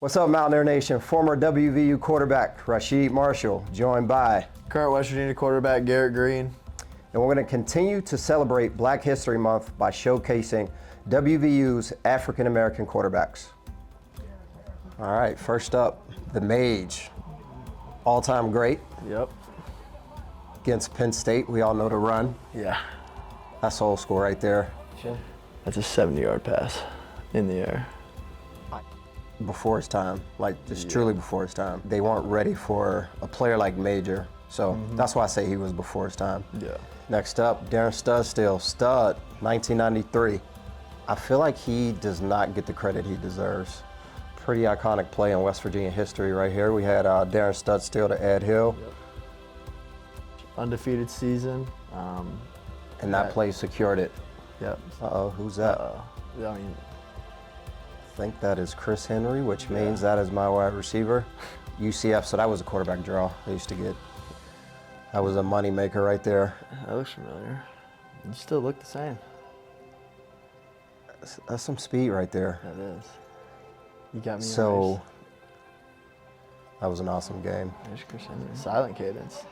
What's up, Mountaineer Nation? Former WVU quarterback Rasheed Marshall, joined by current West Virginia quarterback Garrett Green. And we're going to continue to celebrate Black History Month by showcasing WVU's African American quarterbacks. All right, first up, the Mage, all-time great. Yep. Against Penn State, we all know the run. Yeah. That's old school right there. That's a 70-yard pass in the air. Before his time, like just truly before his time. They weren't ready for a player like Major, so that's why I say he was before his time. Yeah. Next up, Darren Stud, 1993. I feel like he does not get the credit he deserves. Pretty iconic play in West Virginia history right here. We had Darren Stud to Ed Hill. Yep. Undefeated season. And that play secured it. Yep. Uh-oh, who's that? I mean, I think that is Chris Henry, which means that is my wide receiver. UCF, so that was a quarterback draw I used to get. That was a money maker right there. That looks familiar. You still look the same. That's some speed right there. That is. You got me. So that was an awesome game. There's Chris Henry. Silent cadence.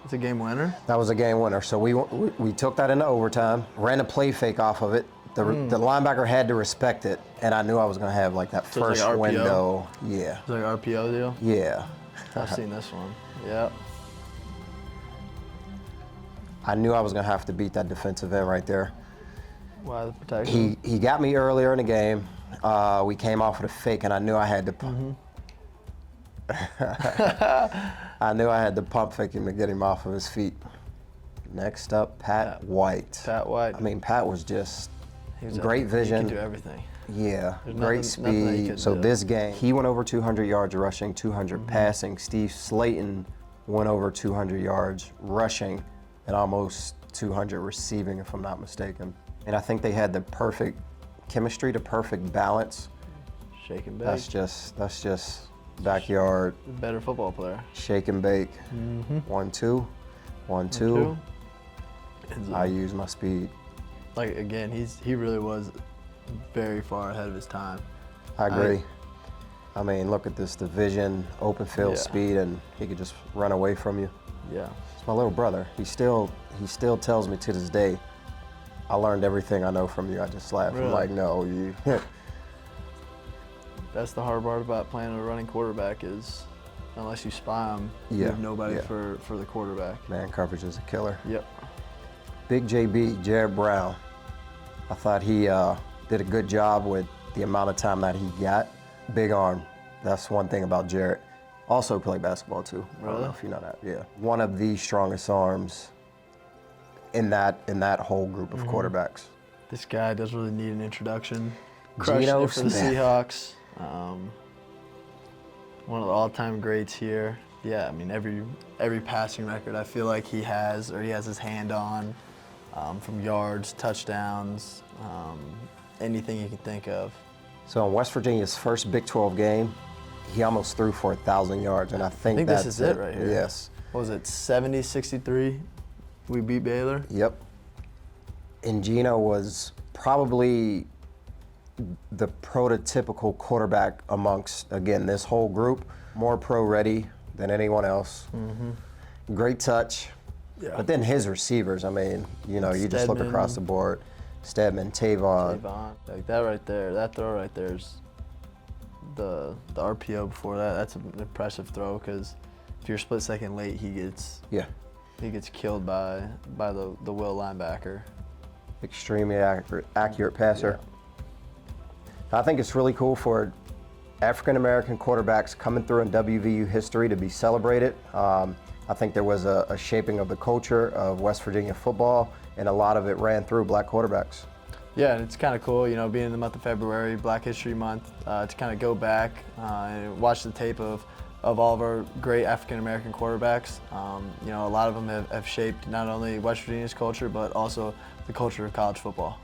It's a game winner? That was a game winner. So we took that into overtime, ran a play fake off of it. The linebacker had to respect it, and I knew I was going to have like that first like window. Yeah. It's like an RPO deal? Yeah. I've seen this one. Yeah. I knew I was going to have to beat that defensive end right there. Why the protection? He got me earlier in the game. We came off with a fake, and I knew I had to. I knew I had to pump fake him to get him off of his feet. Next up, Pat White. Pat White. I mean, Pat was just great vision. He could do everything. Yeah, There's great speed. So do. this game, he went over 200 yards rushing, 200 passing. Steve Slayton went over 200 yards rushing and almost 200 receiving, if I'm not mistaken. And I think they had the perfect chemistry, the perfect balance. Shake and bake. That's just backyard. Better football player. Shake and bake. 1-2, 1-2. I use my speed. Like again, he really was very far ahead of his time. I agree. I mean, look at this, the vision, open field speed, and he could just run away from you. Yeah. It's my little brother. He still tells me to this day, I learned everything I know from you. I just laugh. Really? I'm like, no, you. That's the hard part about playing a running quarterback is, unless you spy him, you have nobody for the quarterback. Man coverage is a killer. Yep. Big JB, Jared Brown. I thought he did a good job with the amount of time that he got. Big arm. That's one thing about Jared. Also played basketball too. Really? I don't know if you know that. Yeah. One of the strongest arms in that whole group of quarterbacks. This guy doesn't really need an introduction. Crushed it for the Seahawks. One of the all-time greats here. Yeah, I mean every passing record I feel like he has his hand on, from yards, touchdowns, anything you can think of. So in West Virginia's first Big 12 game, he almost threw for 1,000 yards, and I think this is it right here. Yes. What was it, 70-63? We beat Baylor? Yep. And Gino was probably the prototypical quarterback amongst, again, this whole group. More pro-ready than anyone else. Great touch. Yeah. But then his receivers, I mean, you know, you just look across the board. Stedman, Tavon. Like that right there, that throw right there is the RPO before that. That's an impressive throw because if you're split second late, he gets killed by the Will linebacker. Extremely accurate passer. I think it's really cool for African American quarterbacks coming through in WVU history to be celebrated. I think there was a shaping of the culture of West Virginia football, and a lot of it ran through black quarterbacks. Yeah, and it's kind of cool, you know, being in the month of February, Black History Month, to kind of go back and watch the tape of all of our great African American quarterbacks. You know, a lot of them have shaped not only West Virginia's culture, but also the culture of college football.